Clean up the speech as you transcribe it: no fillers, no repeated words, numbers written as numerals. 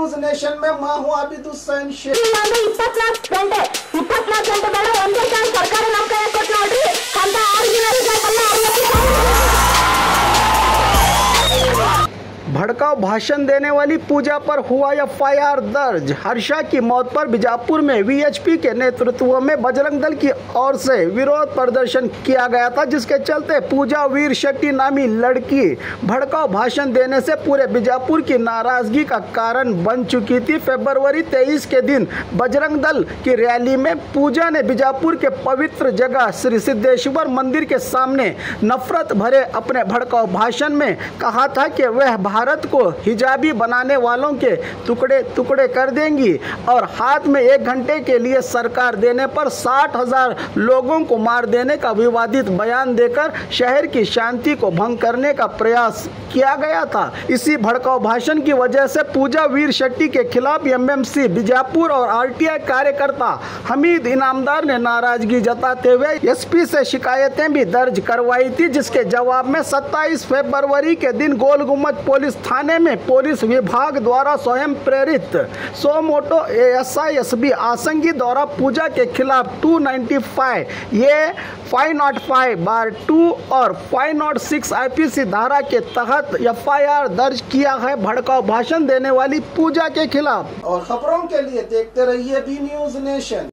News nation में मैं हूँ आबिद हुसैन शेख। 24 ಗಂಟೆ ಬೇಡ ಒಂದೇ ಕಾಲ ಸರ್ಕಾರ ನಮ್ಮ ಕೈ ಕೊಟ್ಟು ನೋಡ್ರಿ ಅಂತ 6 ದಿನ भड़काऊ भाषण देने वाली पूजा पर हुआ एफआईआर दर्ज। हर्षा की मौत पर बीजापुर में वीएचपी के नेतृत्व में बजरंग दल की ओर से विरोध प्रदर्शन किया गया था, जिसके चलते पूजा वीर शेट्टी नामी लड़की भड़काऊ भाषण देने से पूरे बीजापुर की नाराजगी का कारण बन चुकी थी। फरवरी 23 के दिन बजरंग दल की रैली में पूजा ने बीजापुर के पवित्र जगह श्री सिद्धेश्वर मंदिर के सामने नफरत भरे अपने भड़काऊ भाषण में कहा था कि वह भारत को हिजाबी बनाने वालों के टुकड़े टुकड़े कर देंगी और हाथ में 1 घंटे के लिए सरकार देने पर 60,000 लोगों को मार देने का विवादित बयान देकर शहर की शांति को भंग करने का प्रयास किया गया था। इसी भड़काऊ भाषण की वजह से पूजा वीर शेट्टी के खिलाफ एमएमसी बीजापुर और आरटीआई कार्यकर्ता हमीद इनामदार ने नाराजगी जताते हुए एसपी से शिकायतें भी दर्ज करवाई थी, जिसके जवाब में 27 फरवरी के दिन गोल गुम्बद पुलिस थाने में पुलिस विभाग द्वारा स्वयं प्रेरित सो मोटो एएसआई एसबी आसंगी द्वारा पूजा के खिलाफ 295 ये 505/2 और 506 आईपीसी धारा के तहत एफआईआर दर्ज किया है भड़काऊ भाषण देने वाली पूजा के खिलाफ। और खबरों के लिए देखते रहिए बी न्यूज नेशन।